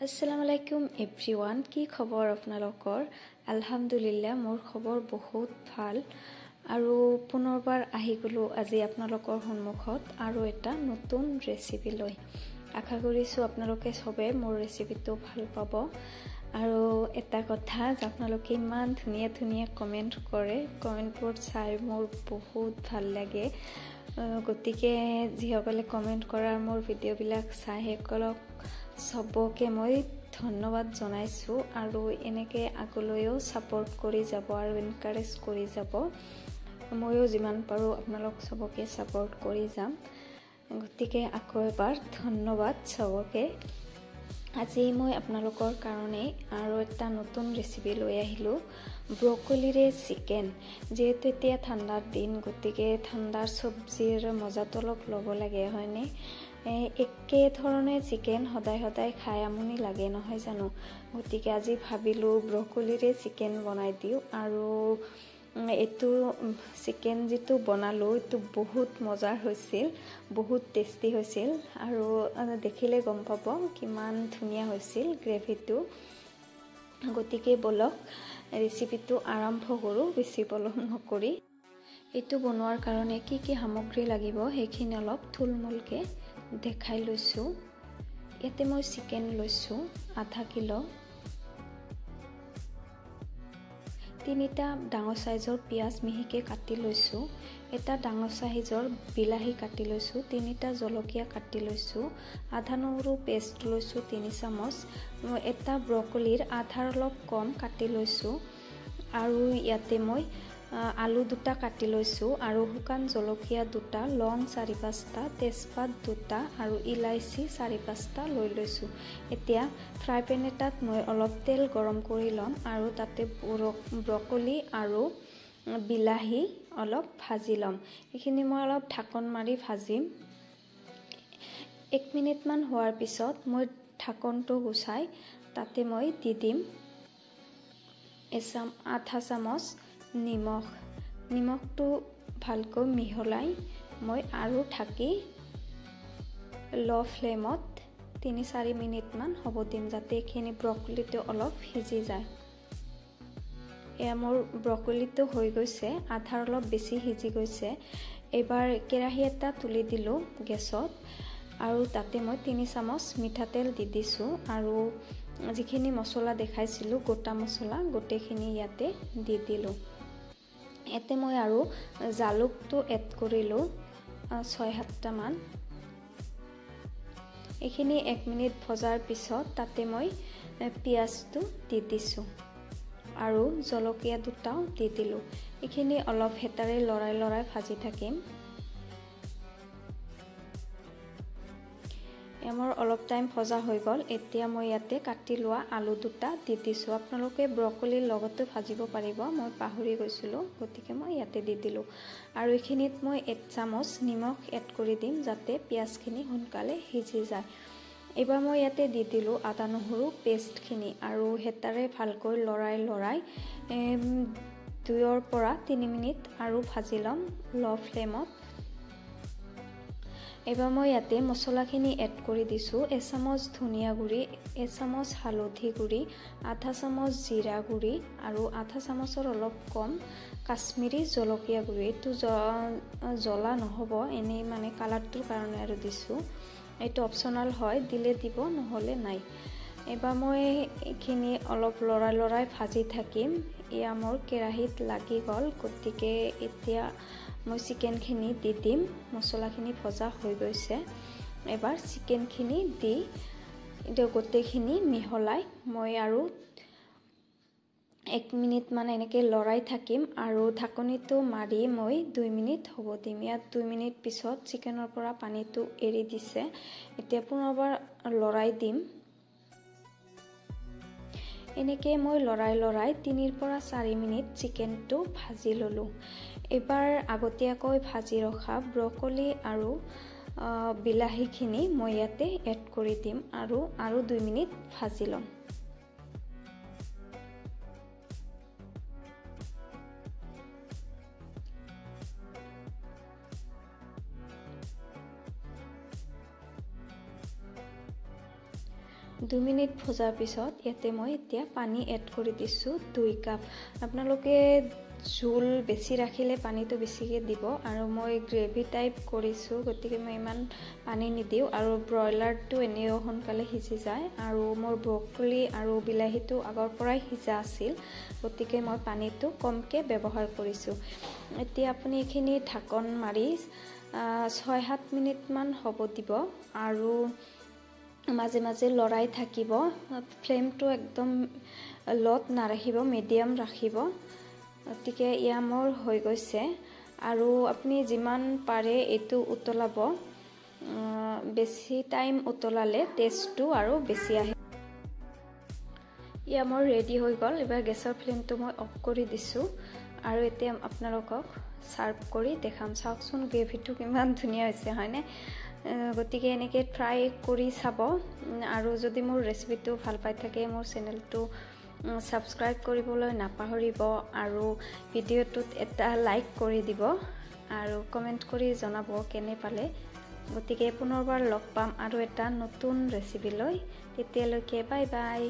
আসসালামু আলাইকুম এভৰিৱান কি খবৰ আপোনালোকৰ আলহামদুলিল্লাহ মোৰ খবৰ বহুত ভাল আৰু পুনৰবাৰ আহি গলো আজি আপোনালোকৰ সন্মুখত আৰু এটা নতুন ৰেচিপি লৈ আশা কৰিছো আপোনালোকে সবে মোৰ ৰেচিপিটো ভাল পাব আৰু এটা কথা আপোনালোকে ইমান ধুনীয়া ধুনীয়া কমেন্ট কৰে কমেন্টবোৰ চাই মোৰ বহুত ভাল লাগে গতিকে যিসকলে কমেন্ট কৰা মোৰ ভিডিঅ'বিলাক চাই হেকলক সবকে মই ধন্যবাদ জনাইছো আৰু এনেকে আগলৈও সাপোৰ্ট কৰি যাব আৰু এনকাৰেজ কৰি যাব ময়ো যিমান পাৰো আপোনালোক সবকে সাপোৰ্ট কৰি যাম গতিকে আকৌ এবাৰ ধন্যবাদ সবকে আজি মই আপোনালোকৰ কাৰণে আৰু এটা নতুন ৰেচিপি লৈ আহিলো ব্ৰকলিৰে চিকেন যেহেতু এতিয়া ঠাণ্ডাৰ দিন গতিকে ঠাণ্ডাৰ সবজিৰ মজাটো অলপ ল'ব লাগে হয়নে একে ধৰণে চিকেন সদায় সদায় খাই আমনি লাগে নহয় জানো গতিকে আজি ভাবিলো ব্ৰকলিৰে চিকেন বনাই দিও আৰু এটো চিকেন যেটো বনালো এটো বহুত মজাৰ হৈছিল বহুত টেস্টি হৈছিল আৰু দেখিলে গম পাব কিমান ধুনীয়া হৈছিল গ্ৰেভিটো গতিকে বলক ৰেচিপিটো আৰম্ভ কৰো বেছি পলম নকৰি এটো বনোৱাৰ কাৰণে কি কি সামগ্ৰী লাগিব হেখিনি অলপ থুলমুলকে দেখাই লৈছো ইয়াতে মই চিকেন লৈছো আধা কিলো তিনিটা ডাঙৰ সাইজৰ পিয়াজ মিহিকে কাটি লৈছো এটা ডাঙৰ সাইজৰ বিলাহী কাটি লৈছো তিনিটা জলকীয়া কাটি লৈছো আধা নহৰু পেষ্ট লৈছো 3 চামুচ এটা ব্ৰকলিৰ আধাৰ অলপ কম কাটি লৈছো আৰু ইয়াতে মই আলু দুটা কাটি লৈছো আৰু হুকান জলকীয়া দুটা লং 4-5টা তেজপাত দুটা আৰু ইলাইচি 4-5টা লৈ লৈছো এতিয়া ফ্ৰাই পেন এটাত মই অলপ তেল গৰম কৰি লম আৰু তাতে ব্ৰকলি আৰু বিলাহী অলপ ভাজি লম এখিনি মই অলপ ঢাকন মাৰি ভাজিম 1 মিনিট মান হোৱাৰ পিছত মই ঢাকনটো গুছাই তাতে মই দি দিম আধা চামুচ নিমখটো ভালকৈ মিহলাই মই আৰু ঢাকি লো ফ্লেমত 3-4 মিনিট মান হ'ব দিম যাতে এখিনি ব্ৰকলিটো অলপ সিজি যায় মোৰ ব্ৰকলিটো হৈ গৈছে আধাৰ অলপ বেছি সিজি গৈছে এবাৰ কেৰাহী এটা তুলি দিলো গেছত আৰু তাতে মই 3 চামুচ মিঠাতেল দি দিছো আৰু যিখিনি মছলা দেখাইছিলো গোটা মছলা গোটেখিনি ইয়াতে দি দিলো এতে মই আৰু জালুকটো এড কৰিলো 6-7টা মান এখিনি 1 মিনিট ভজাৰ পিছত তাতে মই পিয়াজটো দি দিছো আৰু জলকীয়া দুটাও দি দিলো এখিনি অলপ হেতাৰে লৰাই ভাজি থাকিম এমৰ অলপ টাইম ভজা হৈ গল এতিয়া মই ইয়াতে কাটি লোৱা আলু দুটা দি দিছো আপোনালোকে ব্ৰকলিৰ লগতে ভাজিব পাৰিব মই পাহৰি গৈছিলো গতিকে মই ইয়াতে দি দিলো আৰু এখিনিত মই 1 চামুচ নিমখ এড কৰি দিম যাতে পিয়াজখিনি সোনকালে সিজি যায় এবাৰ মই ইয়াতে দি দিলো আদা নহৰু পেষ্টখিনি আৰু হেতাৰে ভালকৈ লৰাই 2 পৰা 3 মিনিট আৰু ভাজি লম লো ফ্লেমত এবাৰ মই ইয়াতে মছলাখিনি এড কৰি দিছো 1 চামুচ ধনিয়া গুৰি 1 চামুচ হালধি গুৰি আধা চামুচ জিৰা গুৰি আৰু আধা চামুচৰ অলপ কম কাশ্মীৰী জলকীয়া গুৰি এটো জ্বলা নহব এনে মানে কালাৰটোৰ কাৰণে আৰু দিছো এটো অপচনাল হয় দিলে দিব নহলে নাই এবাৰ মই এখিনি অলপ লৰাই ভাজি থাকিম ইয়া মোৰ কেৰাহীত লাগি গল গতিকে এতিয়া মই চিকেনখিনি দি দিম মছলাখিনি ভজা হৈ গৈছে এবাৰ চিকেনখিনি দি গোটেইখিনি মিহলাই মই আৰু 1 মিনিট মান এনেকে লৰাই থাকিম আৰু ঢাকনিটো মাৰি মই 2 মিনিট হ'ব দিম ইয়াত 2 মিনিট পিছত চিকেনৰ পৰা পানীটো এৰি দিছে এতিয়া পুনৰবাৰ লৰাই দিম এনেকে মই লৰাই 3 পৰা 4 মিনিট চিকেনটো ভাজি ললো এবাৰ আগতীয়াকৈ ভাজি ৰখা ব্ৰকলি আৰু বিলাহীখিনি মই ইয়াতে এড কৰি দিম আৰু 2 মিনিট ভাজি লম 2 মিনিট ভজাৰ পিছত ইয়াতে মই এতিয়া পানী এড কৰি দিছোঁ 2 কাপ আপোনালোকে জোল বেছি ৰাখিলে পানীটো বেছিকৈ দিব আৰু মই গ্ৰেভি টাইপ কৰিছোঁ গতিকে মই ইমান পানী নিদিওঁ আৰু ব্ৰইলাৰটো এনেও সোনকালে সিজি যায় আৰু মোৰ ব্ৰকলি আৰু বিলাহীটো আগৰ পৰাই সিজা আছিল গতিকে মই পানীটো কমকৈ ব্যৱহাৰ কৰিছোঁ এতিয়া আপুনি এইখিনি ঢাকন মাৰি 6-7 মিনিটমান হ'ব দিব আৰু মাজে মাজে লৰাই থাকিব ফ্লেমটো একদম লট নাৰাখিব মিডিয়াম ৰাখিব গতিকে ইয়া মোৰ হৈ গৈছে আৰু আপুনি যিমান পাৰে এইটো উতলাব বেছি টাইম উতলালে টেষ্টটো আৰু বেছি আহে ইয়া মোৰ ৰেডি হৈ গ'ল এবাৰ গেছৰ ফ্লেমটো মই অফ কৰি দিছোঁ আৰু এতিয়া আপোনালোকক সাৰ্ভ কৰি দেখাম চাওকচোন গ্ৰেভিটো কিমান ধুনীয়া হৈছে হয়নে গতিকে এনেকৈ ট্ৰাই কৰি চাব আৰু যদি মোৰ ৰেচিপিটো ভাল পাই থাকে মোৰ চেনেলটো সাবস্ক্ৰাইব কৰিবলৈ নাপাহৰিব আৰু ভিডিঅ'টোত এটা লাইক কৰি দিব আৰু কমেন্ট কৰি জনাব কেনে পালে গতিকে পুনৰবাৰ লগ পাম আৰু এটা নতুন ৰেচিপি লৈ তেতিয়ালৈকে বাই বাই